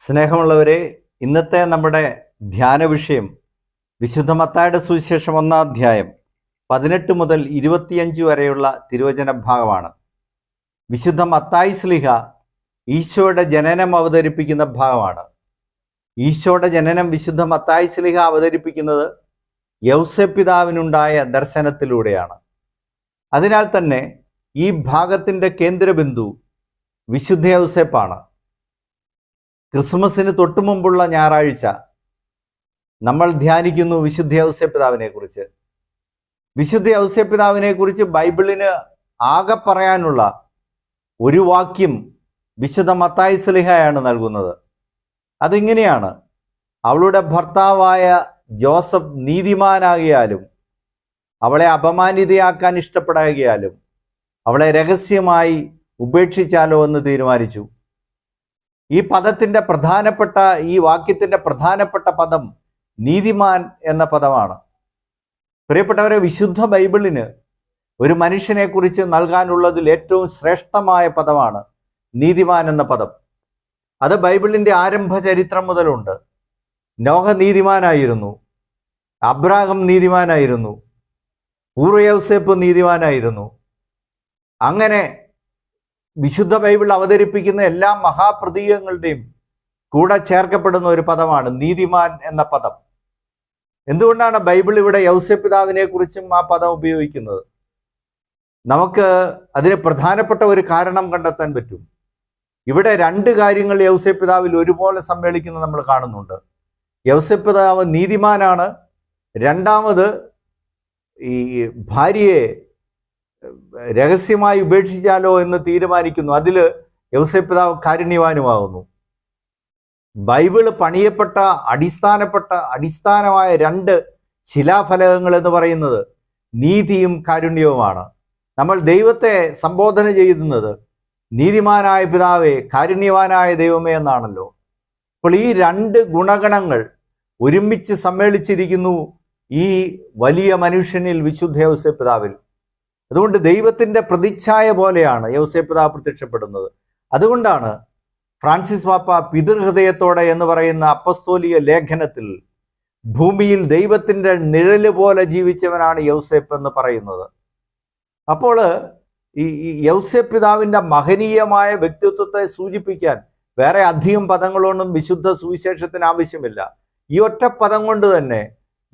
സ്നേഹമുള്ളവരെ, ഇന്നത്തെ നമ്മുടെ ധ്യാന വിഷയം വിശുദ്ധ മത്തായിയുടെ സുവിശേഷം 1-ാം അധ്യായം 18 മുതൽ 25 വരെയുള്ള തിരുവചന ഭാഗമാണ്. വിശുദ്ധ മത്തായി ശ്ലീഹ ഈശോയുടെ ജനനം അവതരിപ്പിക്കുന്ന ഭാഗമാണ്. ഈശോയുടെ ജനനം വിശുദ്ധ മത്തായി ശ്ലീഹ അവതരിപ്പിക്കുന്നത് യൗസേപ്പ് പിതാവിനുണ്ടായ ദർശനത്തിലൂടെയാണ്. അതിനാൽ തന്നെ ഈ ഭാഗത്തിൻ്റെ കേന്ദ്രബിന്ദു വിശുദ്ധ യൗസേപ്പാണ്. ക്രിസ്മസിന് തൊട്ടു മുമ്പുള്ള ഞായറാഴ്ച നമ്മൾ ധ്യാനിക്കുന്നു വിശുദ്ധ യൗസേപ്പ് പിതാവിനെ കുറിച്ച്. വിശുദ്ധ യൗസേപ്പ് പിതാവിനെ കുറിച്ച് ബൈബിളിന് ആകെ പറയാനുള്ള ഒരു വാക്യം വിശുദ്ധ മത്തായി ശ്ലീഹയാണ് നൽകുന്നത്. അതിങ്ങനെയാണ്: അവളുടെ ഭർത്താവായ ജോസഫ് നീതിമാനാകിയാലും അവളെ അപമാനിതയാക്കാൻ ഇഷ്ടപ്പെടാകിയാലും അവളെ രഹസ്യമായി ഉപേക്ഷിച്ചാലോ എന്ന് തീരുമാനിച്ചു. ഈ വാക്യത്തിൻ്റെ പ്രധാനപ്പെട്ട പദം നീതിമാൻ എന്ന പദമാണ്. പ്രിയപ്പെട്ടവരെ, വിശുദ്ധ ബൈബിളിന് ഒരു മനുഷ്യനെ കുറിച്ച് നൽകാനുള്ളതിൽ ഏറ്റവും ശ്രേഷ്ഠമായ പദമാണ് നീതിമാൻ എന്ന പദം. അത് ബൈബിളിൻ്റെ ആരംഭ ചരിത്രം മുതലുണ്ട്. നോഹ നീതിമാനായിരുന്നു, അബ്രാഹം നീതിമാനായിരുന്നു, പൂർവ്വ യൗസേപ്പ് നീതിമാനായിരുന്നു. അങ്ങനെ വിശുദ്ധ ബൈബിൾ അവതരിപ്പിക്കുന്ന എല്ലാ മഹാപ്രതീകങ്ങളുടെയും കൂടെ ചേർക്കപ്പെടുന്ന ഒരു പദമാണ് നീതിമാൻ എന്ന പദം. എന്തുകൊണ്ടാണ് ബൈബിൾ ഇവിടെ യൗസേപ്പ് പിതാവിനെ കുറിച്ചും ആ പദം ഉപയോഗിക്കുന്നത്? നമുക്ക് അതിന് പ്രധാനപ്പെട്ട ഒരു കാരണം കണ്ടെത്താൻ പറ്റും. ഇവിടെ രണ്ട് കാര്യങ്ങൾ യൗസേപ്പ് പിതാവിൽ ഒരുപോലെ സമ്മേളിക്കുന്നത് നമ്മൾ കാണുന്നുണ്ട്. യൗസേപ്പ് പിതാവ് നീതിമാനാണ്. രണ്ടാമത്, ഈ ഭാര്യയെ രഹസ്യമായി ഉപേക്ഷിച്ചാലോ എന്ന് തീരുമാനിക്കുന്നു. അതിൽ യൗസേപ്പ് പിതാവ് കാരുണ്യവാനുമാകുന്നു. ബൈബിള് പണിയപ്പെട്ട അടിസ്ഥാനമായ രണ്ട് ശിലാഫലകങ്ങൾ എന്ന് പറയുന്നത് നീതിയും കാരുണ്യവുമാണ്. നമ്മൾ ദൈവത്തെ സംബോധന ചെയ്യുന്നത് നീതിമാനായ പിതാവേ, കാരുണ്യവാനായ ദൈവമേ എന്നാണല്ലോ. അപ്പോൾ ഈ രണ്ട് ഗുണഗണങ്ങൾ ഒരുമിച്ച് സമ്മേളിച്ചിരിക്കുന്നു ഈ വലിയ മനുഷ്യനിൽ, വിശുദ്ധ യൗസേപ്പ് പിതാവിൽ. അതുകൊണ്ട് ദൈവത്തിൻ്റെ പ്രതിച്ഛായ പോലെയാണ് യൗസേപ്പ് പിതാവ് പ്രത്യക്ഷപ്പെടുന്നത്. അതുകൊണ്ടാണ് ഫ്രാൻസിസ് പാപ്പ പിതൃഹൃദയത്തോടെ എന്ന് പറയുന്ന അപ്പസ്തോലിക ലേഖനത്തിൽ ഭൂമിയിൽ ദൈവത്തിൻ്റെ നിഴല് പോലെ ജീവിച്ചവനാണ് യൗസേപ്പ് എന്ന് പറയുന്നത്. അപ്പോൾ ഈ യൗസേപ്പ് പിതാവിൻ്റെ മഹനീയമായ വ്യക്തിത്വത്തെ സൂചിപ്പിക്കാൻ വേറെ അധികം പദങ്ങളൊന്നും വിശുദ്ധ സുവിശേഷത്തിന് ആവശ്യമില്ല. ഈ ഒറ്റ പദം കൊണ്ട് തന്നെ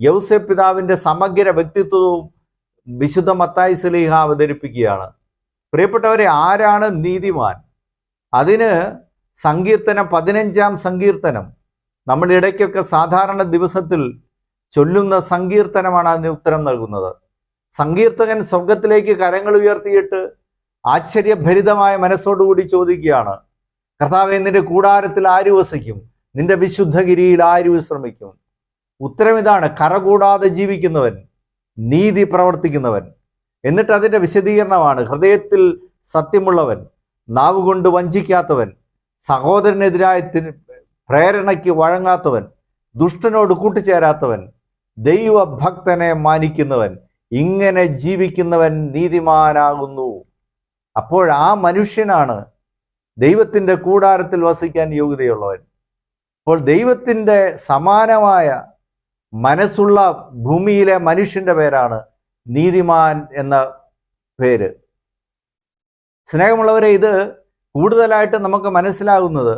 യൗസേപ്പ് പിതാവിൻ്റെ സമഗ്ര വ്യക്തിത്വവും വിശുദ്ധ മത്തായി ശ്ലീഹ അവതരിപ്പിക്കുകയാണ്. പ്രിയപ്പെട്ടവരെ, ആരാണ് നീതിമാൻ? അതിന് സങ്കീർത്തനം 15-ാം സങ്കീർത്തനം, നമ്മൾ ഇടയ്ക്കൊക്കെ സാധാരണ ദിവസത്തിൽ ചൊല്ലുന്ന സങ്കീർത്തനമാണ് അതിന് ഉത്തരം നൽകുന്നത്. സങ്കീർത്തകൻ സ്വർഗത്തിലേക്ക് കരങ്ങൾ ഉയർത്തിയിട്ട് ആശ്ചര്യഭരിതമായ മനസ്സോടുകൂടി ചോദിക്കുകയാണ്: കർത്താവേ, നിന്റെ കൂടാരത്തിൽ ആര് വസിക്കും? നിന്റെ വിശുദ്ധഗിരിയിൽ ആര് വിശ്രമിക്കും? ഉത്തരം ഇതാണ്: കറകൂടാതെ ജീവിക്കുന്നവൻ, നീതി പ്രവർത്തിക്കുന്നവൻ. എന്നിട്ട് അതിൻ്റെ വിശദീകരണമാണ്: ഹൃദയത്തിൽ സത്യമുള്ളവൻ, നാവുകൊണ്ട് വഞ്ചിക്കാത്തവൻ, സഹോദരനെതിരായ പ്രേരണയ്ക്ക് വഴങ്ങാത്തവൻ, ദുഷ്ടനോട് കൂട്ടുചേരാത്തവൻ, ദൈവഭക്തനെ മാനിക്കുന്നവൻ, ഇങ്ങനെ ജീവിക്കുന്നവൻ നീതിമാനാകുന്നു. അപ്പോൾ ആ മനുഷ്യനാണ് ദൈവത്തിൻ്റെ കൂടാരത്തിൽ വസിക്കാൻ യോഗ്യതയുള്ളവൻ. അപ്പോൾ ദൈവത്തിൻ്റെ സമാനമായ മനസ്സുള്ള ഭൂമിയിലെ മനുഷ്യൻ്റെ പേരാണ് നീതിമാൻ എന്ന പേര്. സ്നേഹമുള്ളവരെ, ഇത് കൂടുതലായിട്ട് നമുക്ക് മനസ്സിലാകുന്നത്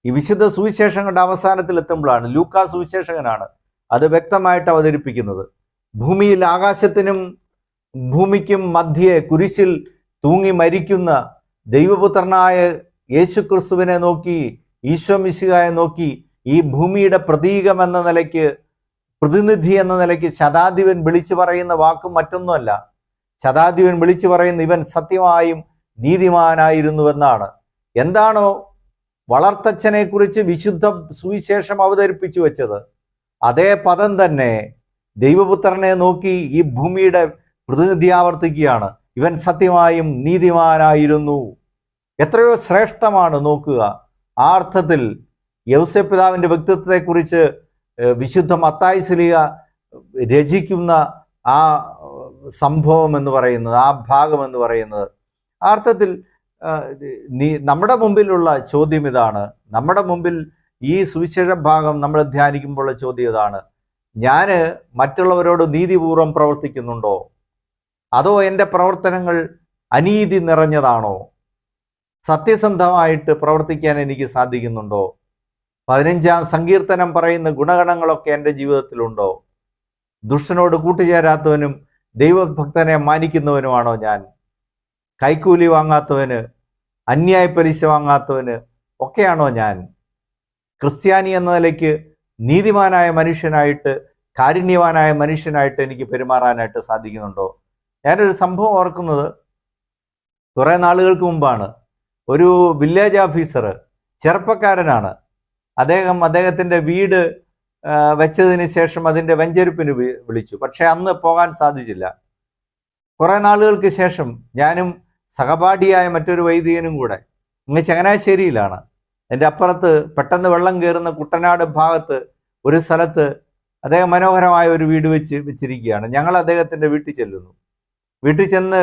ഈ വിശുദ്ധ സുവിശേഷങ്ങളുടെ അവസാനത്തിൽ എത്തുമ്പോഴാണ്. ലൂക്കാ സുവിശേഷകനാണ് അത് വ്യക്തമായിട്ട് അവതരിപ്പിക്കുന്നത്. ഭൂമിയിൽ ആകാശത്തിനും ഭൂമിക്കും മധ്യേ കുരിശിൽ തൂങ്ങി മരിക്കുന്ന ദൈവപുത്രനായ യേശുക്രിസ്തുവിനെ നോക്കി, ഈശോ മിശിഹായെ നോക്കി, ഈ ഭൂമിയുടെ പ്രതീകമെന്ന നിലയ്ക്ക്, പ്രതിനിധി എന്ന നിലയ്ക്ക് ശതാധിപൻ വിളിച്ചു പറയുന്ന വാക്കും മറ്റൊന്നുമല്ല. ശതാധിപൻ വിളിച്ചു പറയുന്ന ഇവൻ സത്യമായും നീതിമാനായിരുന്നുവെന്നാണ്. എന്താണോ വളർത്തച്ഛനെ കുറിച്ച് വിശുദ്ധ സുവിശേഷം അവതരിപ്പിച്ചു വെച്ചത്, അതേ പദം തന്നെ ദൈവപുത്രനെ നോക്കി ഈ ഭൂമിയുടെ പ്രതിനിധി ആവർത്തിക്കുകയാണ്: ഇവൻ സത്യമായും നീതിമാനായിരുന്നു. എത്രയോ ശ്രേഷ്ഠമാണ് നോക്കുക. ആ അർത്ഥത്തിൽ യൗസേപ്പ് പിതാവിൻ്റെ വ്യക്തിത്വത്തെക്കുറിച്ച് വിശുദ്ധ മത്തായി ശ്ലീഹ രചിക്കുന്ന ആ സംഭവം എന്ന് പറയുന്നത്, ആ ഭാഗം എന്ന് പറയുന്നത്, ആ അർത്ഥത്തിൽ നമ്മുടെ മുമ്പിലുള്ള ചോദ്യം ഇതാണ്. നമ്മുടെ മുമ്പിൽ ഈ സുവിശേഷ ഭാഗം നമ്മൾ ധ്യാനിക്കുമ്പോൾ ചോദ്യം ഇതാണ്: ഞാൻ മറ്റുള്ളവരോട് നീതിപൂർവം പ്രവർത്തിക്കുന്നുണ്ടോ? അതോ എൻ്റെ പ്രവർത്തനങ്ങൾ അനീതി നിറഞ്ഞതാണോ? സത്യസന്ധമായിട്ട് പ്രവർത്തിക്കാൻ എനിക്ക് സാധിക്കുന്നുണ്ടോ? 15-ാം സങ്കീർത്തനം പറയുന്ന ഗുണഗണങ്ങളൊക്കെ എൻ്റെ ജീവിതത്തിലുണ്ടോ? ദുഷ്ടനോട് കൂട്ടുചേരാത്തവനും ദൈവഭക്തനെ മാനിക്കുന്നവനുമാണോ ഞാൻ? കൈക്കൂലി വാങ്ങാത്തവന്, അന്യായ പലിശ വാങ്ങാത്തവന് ഒക്കെയാണോ ഞാൻ? ക്രിസ്ത്യാനി എന്ന നിലയ്ക്ക് നീതിമാനായ മനുഷ്യനായിട്ട്, കാരുണ്യവാനായ മനുഷ്യനായിട്ട് എനിക്ക് പെരുമാറാനായിട്ട് സാധിക്കുന്നുണ്ടോ? ഞാനൊരു സംഭവം ഓർക്കുന്നത് കുറേ നാളുകൾക്ക് മുമ്പാണ്. ഒരു വില്ലേജ് ഓഫീസർ, ചെറുപ്പക്കാരനാണ്. അദ്ദേഹത്തിൻ്റെ വീട് വെച്ചതിന് ശേഷം അതിൻ്റെ വെഞ്ചരിപ്പിന് വിളിച്ചു. പക്ഷെ അന്ന് പോകാൻ സാധിച്ചില്ല. കുറേ നാളുകൾക്ക് ശേഷം ഞാനും സഹപാഠിയായ മറ്റൊരു വൈദികനും കൂടെ ഇങ്ങ് ചങ്ങനാശ്ശേരിയിലാണ്. എൻ്റെ അപ്പുറത്ത് പെട്ടെന്ന് വെള്ളം കയറുന്ന കുട്ടനാട് ഭാഗത്ത് ഒരു സ്ഥലത്ത് അദ്ദേഹം മനോഹരമായ ഒരു വീട് വെച്ചിരിക്കുകയാണ്. ഞങ്ങൾ അദ്ദേഹത്തിൻ്റെ വീട്ടിൽ ചെല്ലുന്നു. വീട്ടിൽ ചെന്ന്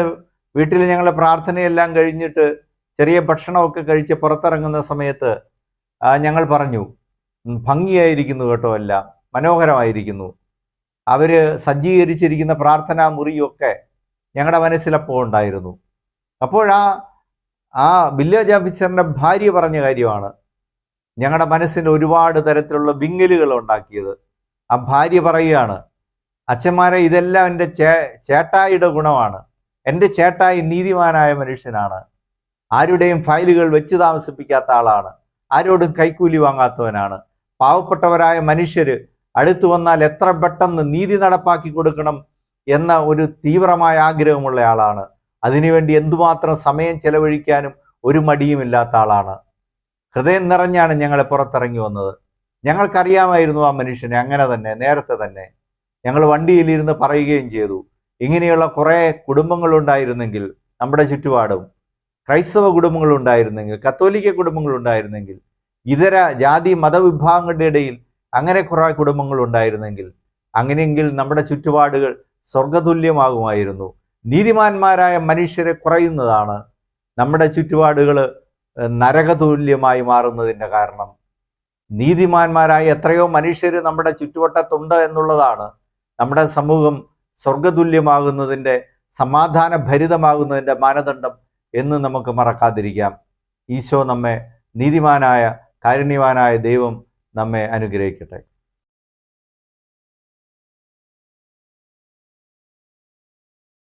വീട്ടിൽ ഞങ്ങൾ പ്രാർത്ഥനയെല്ലാം കഴിഞ്ഞിട്ട് ചെറിയ ഭക്ഷണമൊക്കെ കഴിച്ച് പുറത്തിറങ്ങുന്ന സമയത്ത് ഞങ്ങൾ പറഞ്ഞു, ഭംഗിയായിരിക്കുന്നു കേട്ടോ, എല്ലാം മനോഹരമായിരിക്കുന്നു. അവർ സജ്ജീകരിച്ചിരിക്കുന്ന പ്രാർത്ഥനാ മുറിയൊക്കെ ഞങ്ങളുടെ മനസ്സിലപ്പോൾ ഉണ്ടായിരുന്നു. അപ്പോൾ ആ വില്ലേജ് ഓഫീസറിൻ്റെ ഭാര്യ പറഞ്ഞ കാര്യമാണ് ഞങ്ങളുടെ മനസ്സിന് ഒരുപാട് തരത്തിലുള്ള വിങ്ങലുകൾ ഉണ്ടാക്കിയത്. ആ ഭാര്യ പറയുകയാണ്, അച്ഛന്മാരെ, ഇതെല്ലാം എൻ്റെ ചേട്ടായിയുടെ ഗുണമാണ്. എൻ്റെ ചേട്ടായി നീതിമാനായ മനുഷ്യനാണ്. ആരുടെയും ഫയലുകൾ വെച്ച് താമസിപ്പിക്കാത്ത ആളാണ്. ആരോടും കൈക്കൂലി വാങ്ങാത്തവനാണ്. പാവപ്പെട്ടവരായ മനുഷ്യർ അടുത്തു വന്നാൽ എത്ര പെട്ടെന്ന് നീതി നടപ്പാക്കി കൊടുക്കണം എന്ന ഒരു തീവ്രമായ ആഗ്രഹമുള്ള ആളാണ്. അതിനുവേണ്ടി എന്തുമാത്രം സമയം ചെലവഴിക്കാനും ഒരു മടിയുമില്ലാത്ത ആളാണ്. ഹൃദയം നിറഞ്ഞാണ് ഞങ്ങളെ പുറത്തിറങ്ങി വന്നത്. ഞങ്ങൾക്കറിയാമായിരുന്നു ആ മനുഷ്യനെ അങ്ങനെ തന്നെ, നേരത്തെ തന്നെ. ഞങ്ങൾ വണ്ടിയിലിരുന്ന് പറയുകയും ചെയ്തു, ഇങ്ങനെയുള്ള കുറേ കുടുംബങ്ങളുണ്ടായിരുന്നെങ്കിൽ നമ്മുടെ ചുറ്റുപാടും, ക്രൈസ്തവ കുടുംബങ്ങളുണ്ടായിരുന്നെങ്കിൽ, കത്തോലിക്ക കുടുംബങ്ങളുണ്ടായിരുന്നെങ്കിൽ, ഇതര ജാതി മതവിഭാഗങ്ങളുടെ ഇടയിൽ അങ്ങനെ കുറേ കുടുംബങ്ങളുണ്ടായിരുന്നെങ്കിൽ, അങ്ങനെയെങ്കിൽ നമ്മുടെ ചുറ്റുപാടുകൾ സ്വർഗതുല്യമാകുമായിരുന്നു. നീതിമാന്മാരായ മനുഷ്യരെ കുറയുന്നതാണ് നമ്മുടെ ചുറ്റുപാടുകൾ നരകതുല്യമായി മാറുന്നതിൻ്റെ കാരണം. നീതിമാന്മാരായ എത്രയോ മനുഷ്യർ നമ്മുടെ ചുറ്റുവട്ടത്തുണ്ട് എന്നുള്ളതാണ് നമ്മുടെ സമൂഹം സ്വർഗതുല്യമാകുന്നതിൻ്റെ, സമാധാന ഭരിതമാകുന്നതിൻ്റെ മാനദണ്ഡം എന്ന് നമുക്ക് മറക്കാതിരിക്കാം. ഈശോ നമ്മെ, നീതിമാനായ കാരുണ്യവാനായ ദൈവം നമ്മെ അനുഗ്രഹിക്കട്ടെ.